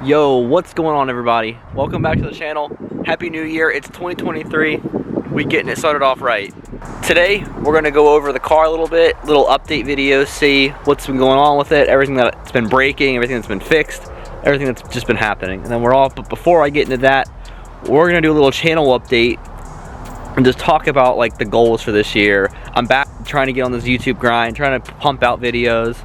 Yo, what's going on, everybody? Welcome back to the channel. Happy New Year. It's 2023. We getting it started off right. Today, we're gonna go over the car a little bit, little update video, see what's been going on with it, everything that's been breaking, everything that's been fixed, everything that's just been happening. And then but before I get into that, we're gonna do a little channel update and just talk about like the goals for this year. I'm back trying to get on this YouTube grind, trying to pump out videos.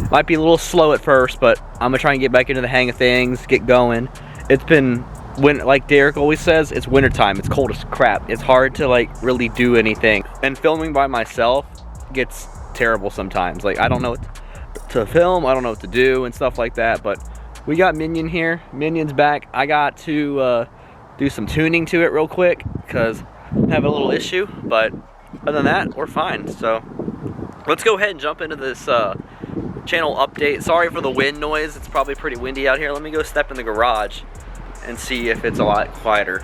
Might be a little slow at first, but I'm gonna try and get back into the hang of things, get going. It's been, like Derek always says, it's wintertime, it's cold as crap. It's hard to like really do anything. And filming by myself gets terrible sometimes. Like I don't know what to film, I don't know what to do and stuff like that, but we got Minion here. Minion's back. I got to do some tuning to it real quick because I have a little issue, but other than that, we're fine. So let's go ahead and jump into this channel update. Sorry for the wind noise, it's probably pretty windy out here. Let me go step in the garage and see if it's a lot quieter.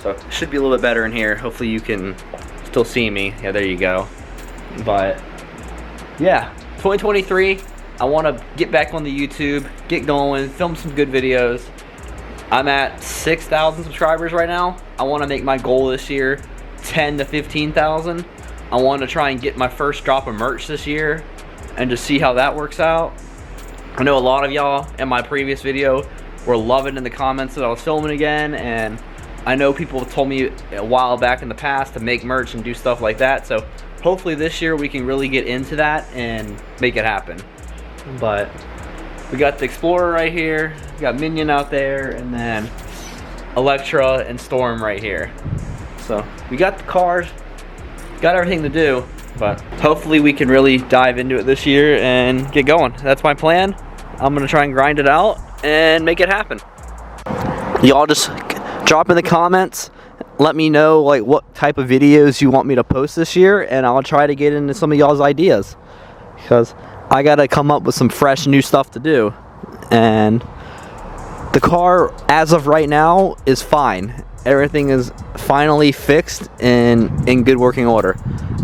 So it should be a little bit better in here. Hopefully you can still see me. Yeah, there you go. But yeah, 2023, I want to get back on the YouTube, get going, film some good videos. I'm at 6,000 subscribers right now. I want to make my goal this year 10 to 15,000. I want to try and get my first drop of merch this year and just see how that works out. I know a lot of y'all in my previous video were loving in the comments that I was filming again, and I know people told me a while back in the past to make merch and do stuff like that, so hopefully this year we can really get into that and make it happen. But we got the Explorer right here, we got Minion out there, and then Electra and Storm right here. So we got the cars, got everything to do, but hopefully we can really dive into it this year and get going. That's my plan. I'm gonna try and grind it out and make it happen. Y'all just drop in the comments, let me know like what type of videos you want me to post this year, and I'll try to get into some of y'all's ideas, because I gotta come up with some fresh new stuff to do. And the car as of right now is fine. Everything is finally fixed and in good working order.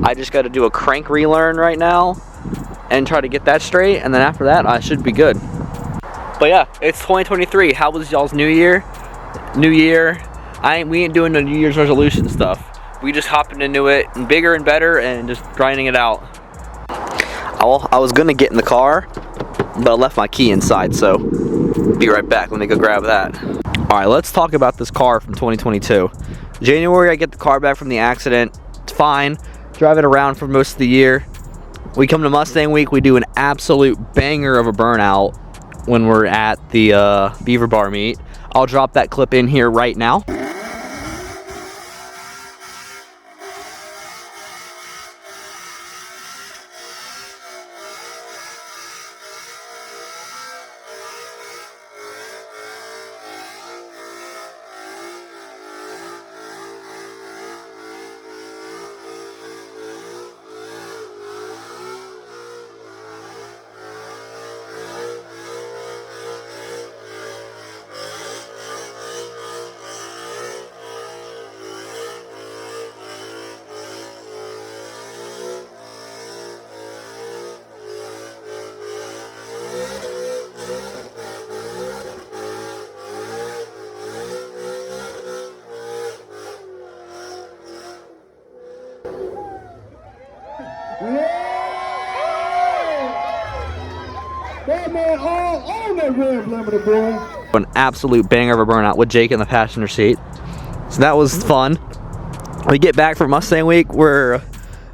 I just got to do a crank relearn right now and try to get that straight, and then after that I should be good. But yeah, it's 2023. How was y'all's New Year? New Year. We ain't doing the New Year's resolution stuff. We just hopping into it and bigger and better and just grinding it out. I was gonna get in the car, but I left my key inside, so be right back. Let me go grab that. Alright, let's talk about this car from 2022. January, I get the car back from the accident. It's fine. Drive it around for most of the year. We come to Mustang Week, we do an absolute banger of a burnout when we're at the Beaver Bar meet. I'll drop that clip in here right now. That man all on that red lemon, boy. An absolute banger of a burnout with Jake in the passenger seat. So that was fun. We get back from Mustang Week, we're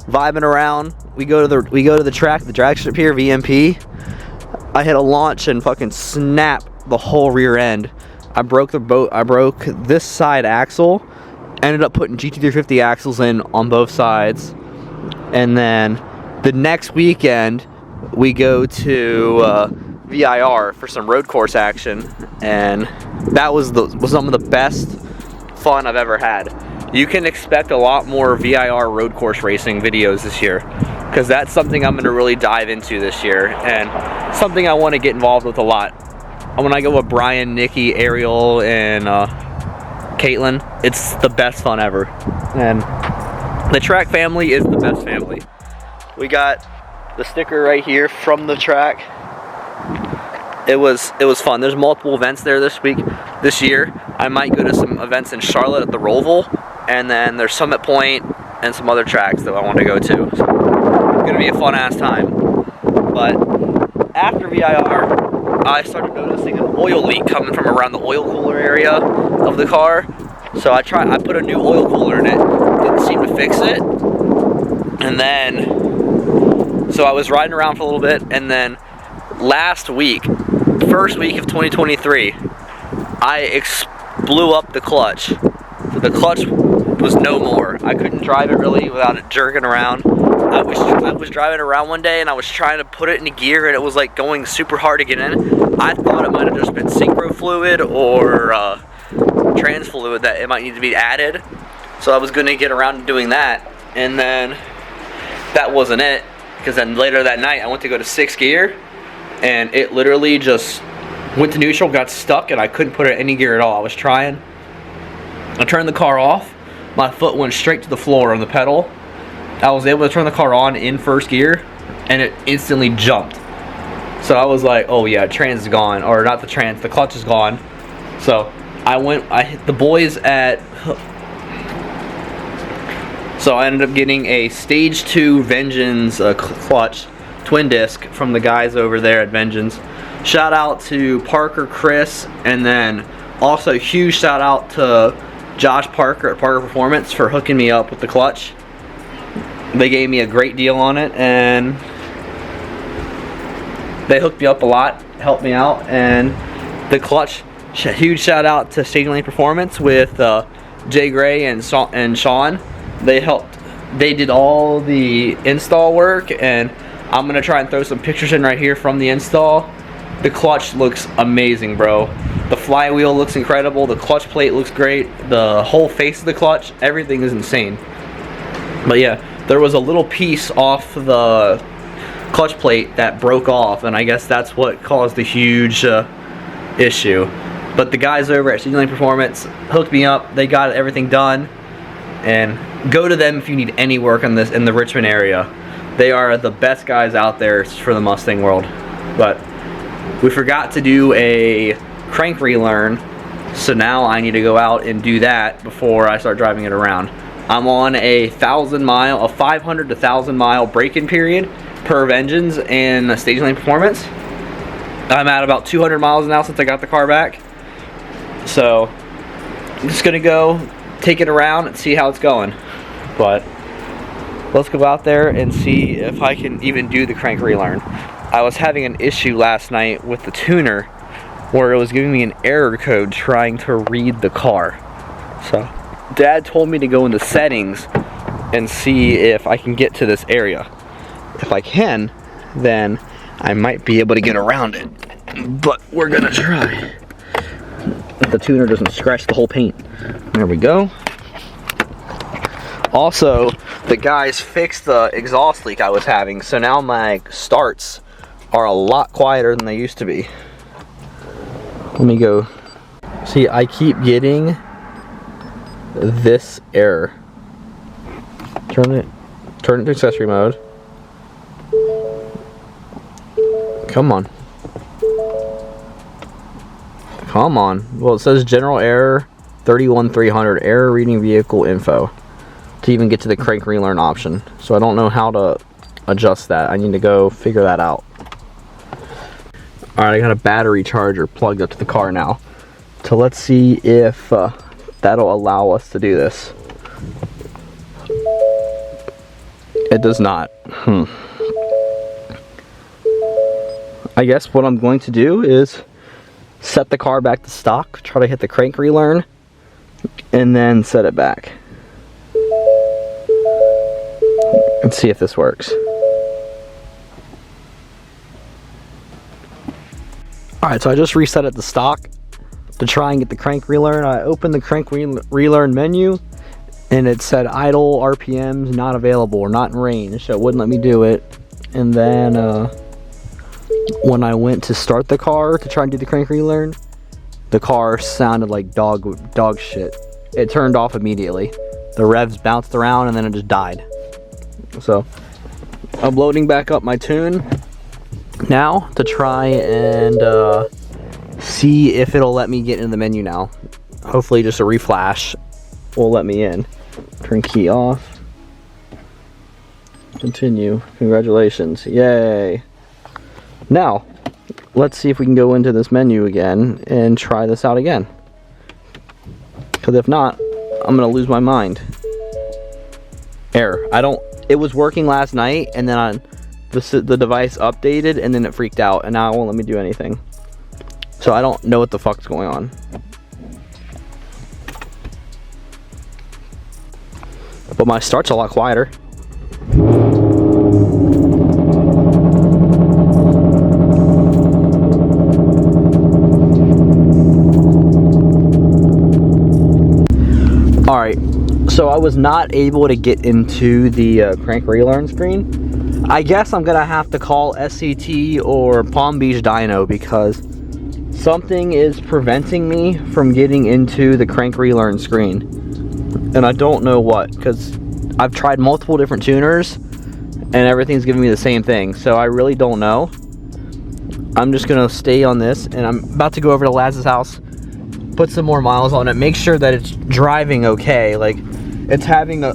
vibing around. We go to the track, the drag strip here, VMP. I hit a launch and fucking snap the whole rear end. I broke this side axle. Ended up putting GT350 axles in on both sides. And then the next weekend we go to VIR for some road course action, and that was some of the best fun I've ever had. You can expect a lot more VIR road course racing videos this year, because that's something I'm going to really dive into this year, and something I want to get involved with a lot. When I go with Brian, Nikki, Ariel, and Caitlin, it's the best fun ever. And the track family is the best family. We got the sticker right here from the track, it was fun. There's multiple events there this year. I might go to some events in Charlotte at the Roval, and then there's Summit Point and some other tracks that I want to go to. So it's gonna be a fun ass time. But after VIR, I started noticing an oil leak coming from around the oil cooler area of the car. So I put a new oil cooler in it. Didn't seem to fix it. And then, so I was riding around for a little bit, and then last week, first week of 2023, I blew up the clutch. So the clutch was no more. I couldn't drive it really without it jerking around. I was driving around one day and I was trying to put it into gear, and it was like going super hard to get in. I thought it might have just been synchro fluid or trans fluid that it might need to be added. So I was going to get around to doing that, and then that wasn't it, because then later that night I went to go to 6th gear, and it literally just went to neutral, got stuck, and I couldn't put it in any gear at all. I was trying. I turned the car off. My foot went straight to the floor on the pedal. I was able to turn the car on in 1st gear, and it instantly jumped. So I was like, oh yeah, trans is gone, or not the trans, the clutch is gone. So I hit the boys at, so I ended up getting a stage 2 Vengeance clutch, twin disc, from the guys over there at Vengeance. Shout out to Parker, Chris, and then also huge shout out to Josh Parker at Parker Performance for hooking me up with the clutch. They gave me a great deal on it, and they hooked me up a lot, helped me out. And the clutch, huge shout out to Staging Lane Performance with Jay Gray and Sean. They helped. They did all the install work, and I'm gonna try and throw some pictures in right here from the install. The clutch looks amazing, bro. The flywheel looks incredible. The clutch plate looks great. The whole face of the clutch, everything is insane. But yeah, there was a little piece off the clutch plate that broke off, and I guess that's what caused the huge issue. But the guys over at Staging Lane Performance hooked me up. They got everything done, and go to them if you need any work on this in the Richmond area. They are the best guys out there for the Mustang world. But we forgot to do a crank relearn, so now I need to go out and do that before I start driving it around. I'm on a 500 to 1,000 mile break-in period per Vengeance and Staging Lane Performance. I'm at about 200 miles now since I got the car back. So I'm just gonna go take it around and see how it's going. But let's go out there and see if I can even do the crank relearn. I was having an issue last night with the tuner where it was giving me an error code trying to read the car. So Dad told me to go into settings and see if I can get to this area. If I can, then I might be able to get around it. But we're gonna try. If the tuner doesn't scratch the whole paint. There we go. Also, the guys fixed the exhaust leak I was having, so now my starts are a lot quieter than they used to be. Let me go. See, I keep getting this error. Turn it to accessory mode. Come on. Come on. Well, it says general error 31300, error reading vehicle info, to even get to the crank relearn option. So I don't know how to adjust that. I need to go figure that out. Alright, I got a battery charger plugged up to the car now. So let's see if that'll allow us to do this. It does not. I guess what I'm going to do is set the car back to stock, try to hit the crank relearn, and then set it back. And see if this works. Alright, so I just reset it to stock to try and get the crank relearn. I opened the crank relearn menu, and it said idle RPMs not available or not in range, so it wouldn't let me do it. And then when I went to start the car to try and do the crank relearn, the car sounded like dog shit. It turned off immediately. The revs bounced around and then it just died. So I'm loading back up my tune now to try and see if it'll let me get in the menu now. Hopefully just a reflash will let me in. Turn key off. Continue. Congratulations. Yay. Now, let's see if we can go into this menu again and try this out again. Because if not, I'm gonna lose my mind. Error. It was working last night, and then the device updated, and then it freaked out, and now it won't let me do anything. So I don't know what the fuck's going on. But my start's a lot quieter. Alright, so I was not able to get into the crank relearn screen. I guess I'm gonna have to call SCT or Palm Beach Dyno because something is preventing me from getting into the crank relearn screen. And I don't know what, because I've tried multiple different tuners and everything's giving me the same thing. So I really don't know. I'm just gonna stay on this, and I'm about to go over to Laz's house, put some more miles on it, make sure that it's driving okay. Like, it's having a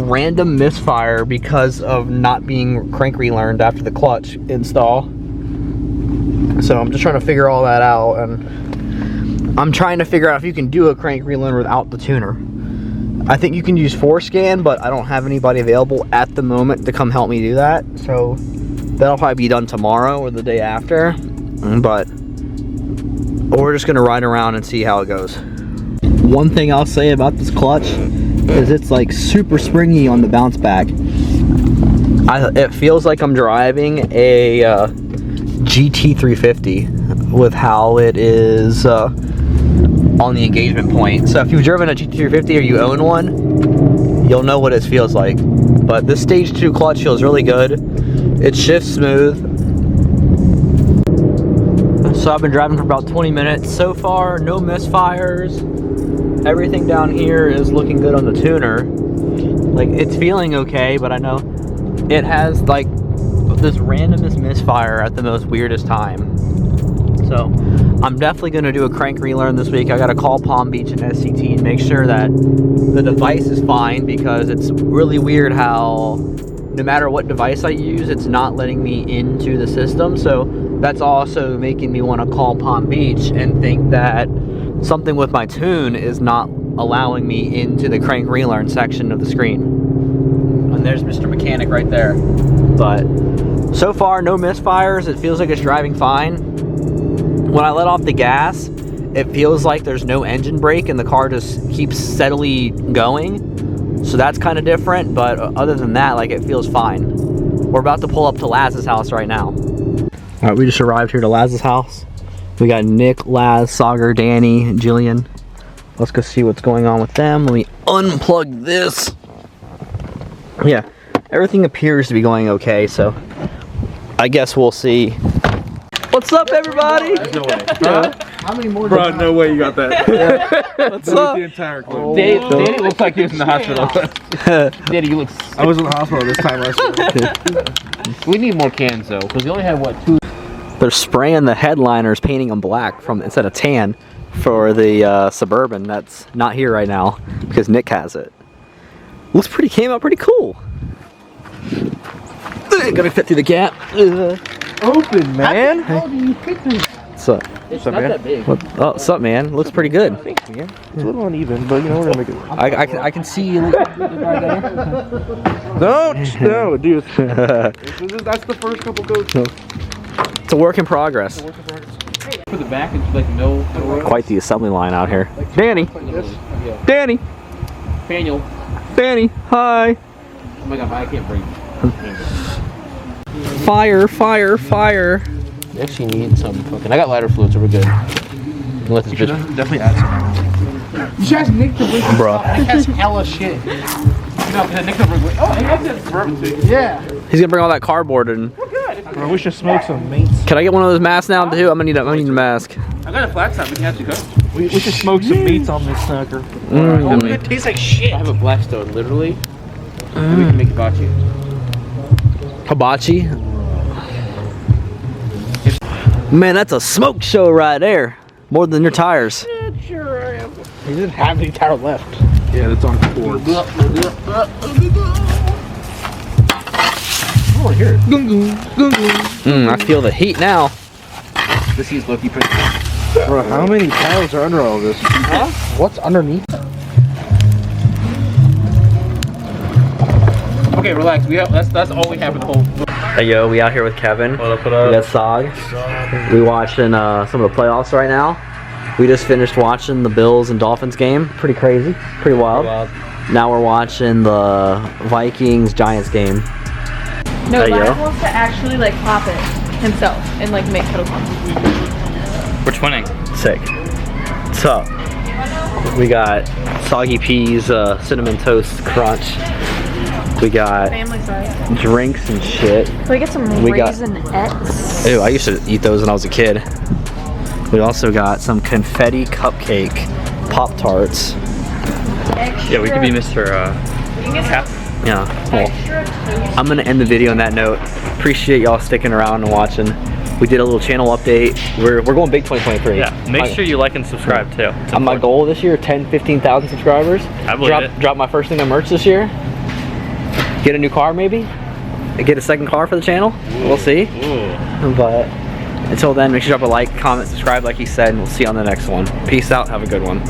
random misfire because of not being crank relearned after the clutch install. So I'm just trying to figure all that out, and I'm trying to figure out if you can do a crank relearn without the tuner. I think you can use ForeScan, but I don't have anybody available at the moment to come help me do that. So that'll probably be done tomorrow or the day after. But we're just gonna ride around and see how it goes. One thing I'll say about this clutch is it's like super springy on the bounce back. It feels like I'm driving a GT350 with how it is on the engagement point. So if you've driven a GT350 or you own one, you'll know what it feels like. But this stage 2 clutch feels really good. It shifts smooth. So I've been driving for about 20 minutes. So far, no misfires. Everything down here is looking good on the tuner. Like, it's feeling okay, but I know it has like this randomest misfire at the most weirdest time. So I'm definitely going to do a crank relearn this week. I got to call Palm Beach and SCT and make sure that the device is fine, because it's really weird how no matter what device I use, it's not letting me into the system. So that's also making me want to call Palm Beach and think that something with my tune is not allowing me into the crank relearn section of the screen. And there's Mr. Mechanic right there. But so far, no misfires. It feels like it's driving fine. When I let off the gas, it feels like there's no engine brake and the car just keeps steadily going. So that's kind of different, but other than that, like, it feels fine. We're about to pull up to Laz's house right now. All right, we just arrived here to Laz's house. We got Nick, Laz, Sagar, Danny, and Jillian. Let's go see what's going on with them. Let me unplug this. Yeah, everything appears to be going okay, so I guess we'll see. What's up, everybody? No way. Huh? How many more? Bro, no way you got that. What's up? The entire clip. Oh. Danny looks like he was in the hospital. Danny, you look. I was in the hospital this time last year. We need more cans though, because we only have what, 2. They're spraying the headliners, painting them black from instead of tan for the Suburban that's not here right now because Nick has it. Looks pretty, came out pretty cool. Gotta fit through the gap. Open, man. How do you fit through? What's up? It's not that big. Oh, what's up, man? Looks pretty good. Thanks, man. It's a little uneven, but you know, we're gonna make it work. I can see you. Don't! No, dude. That's the first couple goes. It's a work in progress. For the back, it's like no. Quite the assembly line out here. Danny. Danny. Daniel. Danny. Hi. Oh my god, I can't breathe. Fire, fire, fire. We actually need some fucking. I got lighter fluid, so we're good. Let this bitch. Definitely add some. You guys Nick the Rick. Bro. Nick has hella shit. No, because Nick the Rick. Oh, he has this bourbon too. Yeah. He's gonna bring all that cardboard and. Bro, we should smoke some meats. Can I get one of those masks now too? I'm gonna need a mask. I got a flat top. We can actually go. We should smoke some meats on this sucker. Oh, it tastes like shit. I have a Blackstone, literally. And we can make hibachi. Hibachi? Man, that's a smoke show right there. More than your tires. Sure I am. He didn't have any tire left. Yeah, that's on cords. I want to hear it. I feel the heat now. This is Loki pretty. Bro, how many tires are under all this? Huh? What's underneath? Okay, relax. That's all we have for the whole. Hey yo, we out here with Kevin. What up, what We up? got Sog. We watching some of the playoffs right now. We just finished watching the Bills and Dolphins game. Pretty crazy, pretty wild. Now we're watching the Vikings Giants game. No, Hey, yo. Ryan wants to actually like pop it himself and like make kettle corn. Which winning? Sick. So we got soggy peas, cinnamon toast crunch. We got Family size. drinks and shit. Can we get some We got- raisinets? Ew, I used to eat those when I was a kid. We also got some confetti cupcake Pop-Tarts. Yeah, we could be Mr. Cap. Yeah, well, I'm gonna end the video on that note. Appreciate y'all sticking around and watching. We did a little channel update. We're going big 2023. Yeah, make sure you like and subscribe too. It's My important. goal this year, 15,000 subscribers. I believe it. Drop my first thing on merch this year. Get a new car maybe. Get a second car for the channel. We'll see. Ooh. But until then, make sure you drop a like, comment, subscribe like he said, and we'll see you on the next one. Peace out. Have a good one.